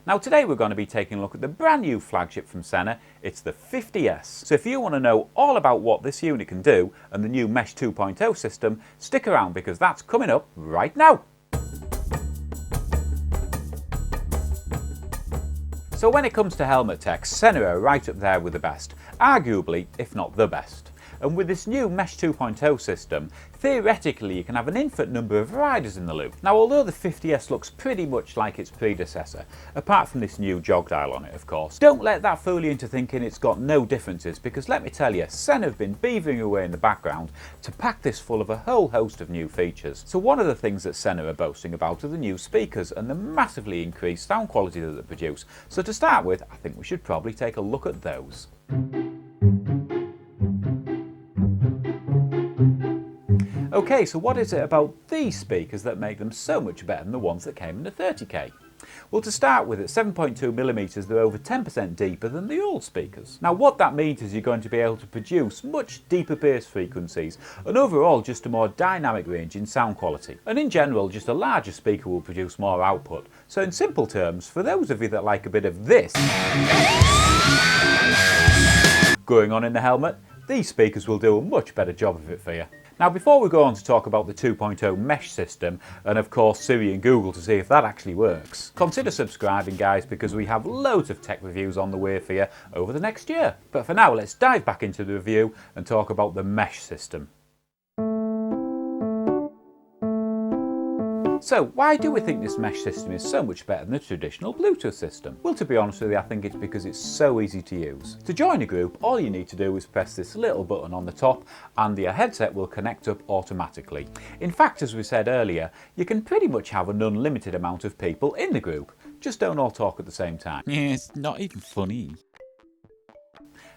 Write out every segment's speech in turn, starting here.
Now today we're going to be taking a look at the brand new flagship from SENA. It's the 50S. So if you want to know all about what this unit can do and the new Mesh 2.0 system, stick around because that's coming up right now. So when it comes to helmet tech, SENA are right up there with the best, arguably if not the best. And with this new Mesh 2.0 system, theoretically you can have an infinite number of riders in the loop. Now although the 50S looks pretty much like its predecessor, apart from this new jog dial on it of course, don't let that fool you into thinking it's got no differences, because let me tell you, SENA have been beavering away in the background to pack this full of a whole host of new features. So one of the things that SENA are boasting about are the new speakers and the massively increased sound quality that they produce. So to start with, I think we should probably take a look at those. Okay, so what is it about these speakers that make them so much better than the ones that came in the 30k? Well, to start with, at 7.2mm they're over 10% deeper than the old speakers. Now what that means is you're going to be able to produce much deeper bass frequencies and overall just a more dynamic range in sound quality. And in general, just a larger speaker will produce more output. So in simple terms, for those of you that like a bit of this going on in the helmet, these speakers will do a much better job of it for you. Now before we go on to talk about the 2.0 mesh system and of course Siri and Google to see if that actually works, consider subscribing guys, because we have loads of tech reviews on the way for you over the next year. But for now, let's dive back into the review and talk about the mesh system. So why do we think this mesh system is so much better than the traditional Bluetooth system? Well, to be honest with you, I think it's because it's so easy to use. To join a group, all you need to do is press this little button on the top and your headset will connect up automatically. In fact, as we said earlier, you can pretty much have an unlimited amount of people in the group. Just don't all talk at the same time. Yeah, it's not even funny.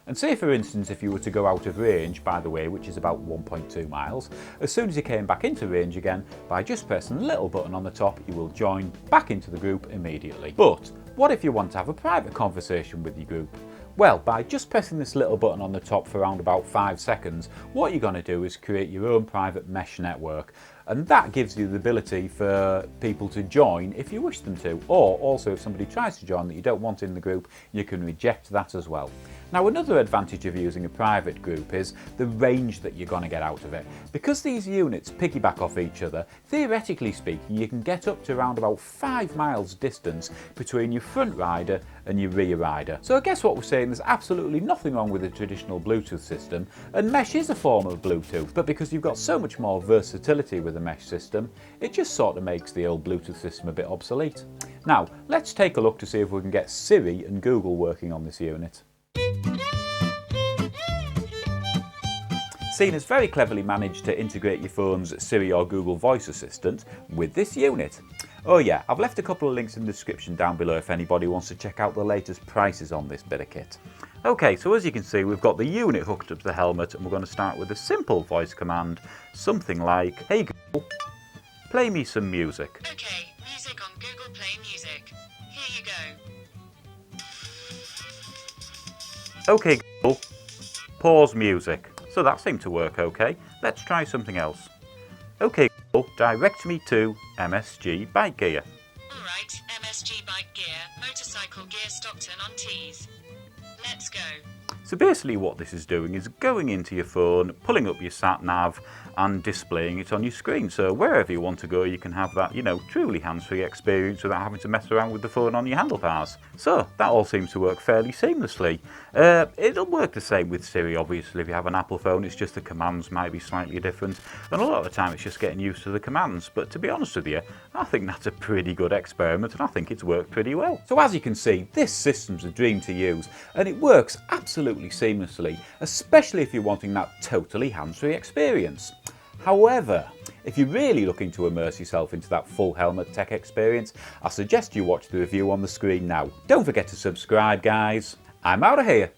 And say for instance if you were to go out of range, by the way, which is about 1.2 miles, as soon as you came back into range again, by just pressing the little button on the top, you will join back into the group immediately. But what if you want to have a private conversation with your group? Well, by just pressing this little button on the top for around about 5 seconds, what you're going to do is create your own private mesh network. And that gives you the ability for people to join if you wish them to, or also if somebody tries to join that you don't want in the group, you can reject that as well. Now another advantage of using a private group is the range that you're going to get out of it. Because these units piggyback off each other, theoretically speaking, you can get up to around about 5 miles distance between your front rider and your rear rider. So I guess what we're saying, there's absolutely nothing wrong with the traditional Bluetooth system, and mesh is a form of Bluetooth, but because you've got so much more versatility with the mesh system, it just sort of makes the old Bluetooth system a bit obsolete. Now let's take a look to see if we can get Siri and Google working on this unit. SENA's very cleverly managed to integrate your phone's Siri or Google voice assistant with this unit. Oh yeah, I've left a couple of links in the description down below if anybody wants to check out the latest prices on this bit of kit. Okay, so as you can see, we've got the unit hooked up to the helmet and we're going to start with a simple voice command, something like, "Hey Google, play me some music." Okay, music on Google Play Music. Here you go. Okay Google, pause music. So that seemed to work okay. Let's try something else. Okay Google, direct me to MSG BIKEGEAR. Alright, MSG BIKEGEAR, motorcycle gear Stockton on Tees. Let's go. So basically what this is doing is going into your phone, pulling up your sat nav and displaying it on your screen. So wherever you want to go, you can have that, truly hands-free experience without having to mess around with the phone on your handlebars. So that all seems to work fairly seamlessly. It'll work the same with Siri, obviously. If you have an Apple phone, it's just the commands might be slightly different. And a lot of the time it's just getting used to the commands. But to be honest with you, I think that's a pretty good experiment and I think it's worked pretty well. So as you can see, this system's a dream to use and it works absolutely seamlessly, especially if you're wanting that totally hands-free experience. However, if you're really looking to immerse yourself into that full helmet tech experience, I suggest you watch the review on the screen now. Don't forget to subscribe guys. I'm out of here.